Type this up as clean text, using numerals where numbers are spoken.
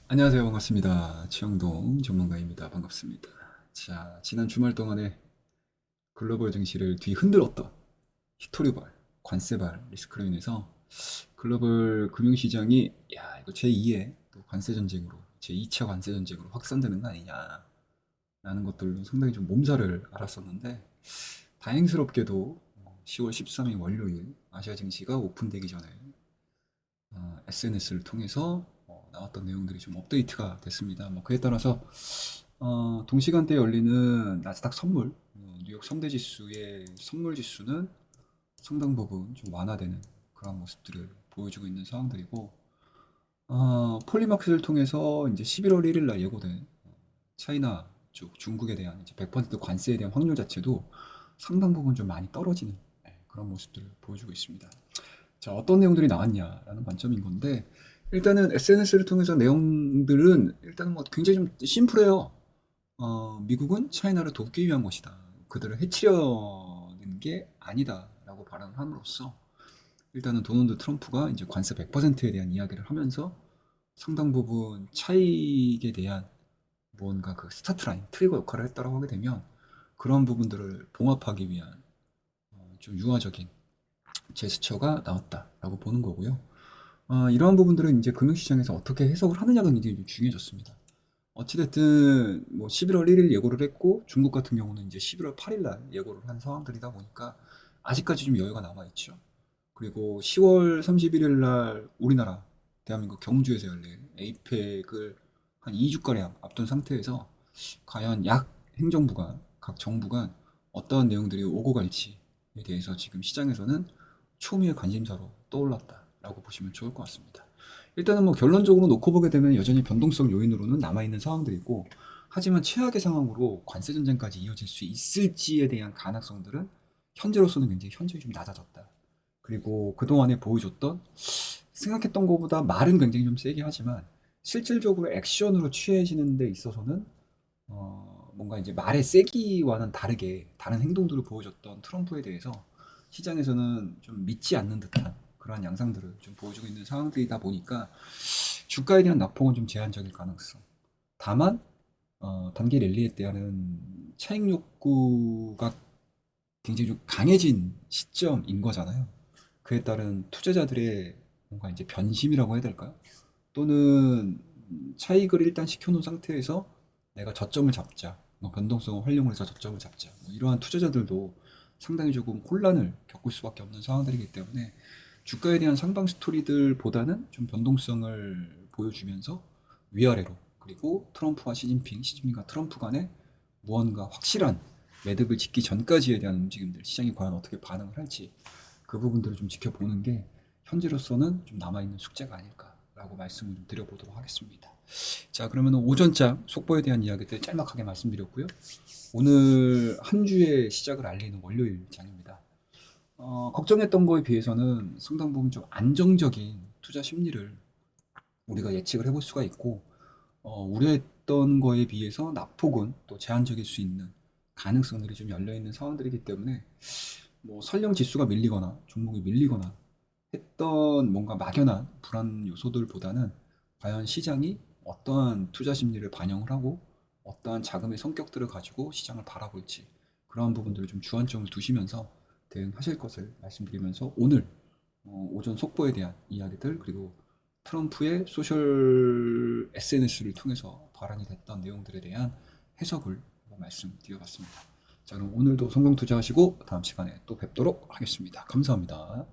안녕하세요. 반갑습니다. 최영동 전문가입니다. 반갑습니다. 자, 지난 주말 동안에 글로벌 증시를 뒤흔들었던 히토리발, 관세발 리스크로 인해서 글로벌 금융시장이 이거 제2의 또 관세 전쟁으로, 제2차 관세 전쟁으로 확산되는 거 아니냐라는 것들로 상당히 좀 몸살을 앓았었는데 다행스럽게도 10월 13일 월요일 아시아 증시가 오픈되기 전에 SNS를 통해서 나왔던 내용들이 좀 업데이트가 됐습니다. 뭐 그에 따라서 동시간대에 열리는 나스닥 선물, 뉴욕 선대 지수의 선물 지수는 상당 부분 좀 완화되는 그런 모습들을 보여주고 있는 상황들이고, 폴리마켓을 통해서 이제 11월 1일 날 예고된 차이나 쪽 중국에 대한 이제 100% 관세에 대한 확률 자체도 상당 부분 좀 많이 떨어지는 그런 모습들을 보여주고 있습니다. 자, 어떤 내용들이 나왔냐라는 관점인 건데, 일단은 SNS를 통해서 내용들은 일단 뭐 굉장히 좀 심플해요. 미국은 차이나를 돕기 위한 것이다. 그들을 해치려는 게 아니다라고 발언을 함으로써 일단은 도널드 트럼프가 이제 관세 100%에 대한 이야기를 하면서 상당 부분 차익에 대한 뭔가 그 스타트 라인, 트리거 역할을 했다라고 하게 되면 그런 부분들을 봉합하기 위한 좀 유화적인 제스처가 나왔다라고 보는 거고요. 이러한 부분들은 이제 금융시장에서 어떻게 해석을 하느냐가 굉장히 좀 중요해졌습니다. 어찌됐든 뭐 11월 1일 예고를 했고 중국 같은 경우는 이제 11월 8일 날 예고를 한 상황들이다 보니까 아직까지 좀 여유가 남아 있죠. 그리고 10월 31일 날 우리나라 대한민국 경주에서 열릴 에이펙을 한 2주가량 앞둔 상태에서 과연 약 행정부가 각 정부가 어떠한 내용들이 오고 갈지에 대해서 지금 시장에서는 초미의 관심사로 떠올랐다라고 보시면 좋을 것 같습니다. 일단은 뭐 결론적으로 놓고 보게 되면 여전히 변동성 요인으로는 남아있는 상황들이고, 하지만 최악의 상황으로 관세 전쟁까지 이어질 수 있을지에 대한 가능성들은 현재로서는 굉장히 현저히 좀 낮아졌다. 그리고 그동안에 보여줬던 생각했던 것보다 말은 굉장히 좀 세게 하지만 실질적으로 액션으로 취해지는 데 있어서는 뭔가 이제 말의 세기와는 다르게 다른 행동들을 보여줬던 트럼프에 대해서 시장에서는 좀 믿지 않는 듯한 그러한 양상들을 좀 보여주고 있는 상황들이다 보니까 주가에 대한 낙폭은 좀 제한적일 가능성. 다만 단기 랠리에 대한 차익 욕구가 굉장히 좀 강해진 시점인 거잖아요. 그에 따른 투자자들의 뭔가 이제 변심이라고 해야 될까요? 또는 차익을 일단 시켜놓은 상태에서 내가 저점을 잡자, 뭐 변동성을 활용을 해서 저점을 잡자, 뭐 이러한 투자자들도 상당히 조금 혼란을 겪을 수밖에 없는 상황들이기 때문에 주가에 대한 상방 스토리들보다는 좀 변동성을 보여주면서 위아래로, 그리고 트럼프와 시진핑, 시진핑과 트럼프 간에 무언가 확실한 매듭을 짓기 전까지에 대한 움직임들, 시장이 과연 어떻게 반응을 할지 그 부분들을 좀 지켜보는 게 현재로서는 좀 남아있는 숙제가 아닐까라고 말씀을 좀 드려보도록 하겠습니다. 자, 그러면 오전장 속보에 대한 이야기들 짤막하게 말씀드렸고요. 오늘 한 주의 시작을 알리는 월요일 장입니다. 걱정했던 거에 비해서는 상당 부분 좀 안정적인 투자 심리를 우리가 예측을 해볼 수가 있고, 우려했던 거에 비해서 낙폭은 또 제한적일 수 있는 가능성들이 좀 열려있는 상황들이기 때문에 뭐 설령 지수가 밀리거나 종목이 밀리거나 했던 뭔가 막연한 불안 요소들보다는 과연 시장이 어떠한 투자 심리를 반영을 하고 어떠한 자금의 성격들을 가지고 시장을 바라볼지 그러한 부분들을 좀 주안점을 두시면서 대응하실 것을 말씀드리면서 오늘 오전 속보에 대한 이야기들, 그리고 트럼프의 소셜 SNS를 통해서 발언이 됐던 내용들에 대한 해석을 말씀드려봤습니다. 자, 그럼 오늘도 성공 투자하시고 다음 시간에 또 뵙도록 하겠습니다. 감사합니다.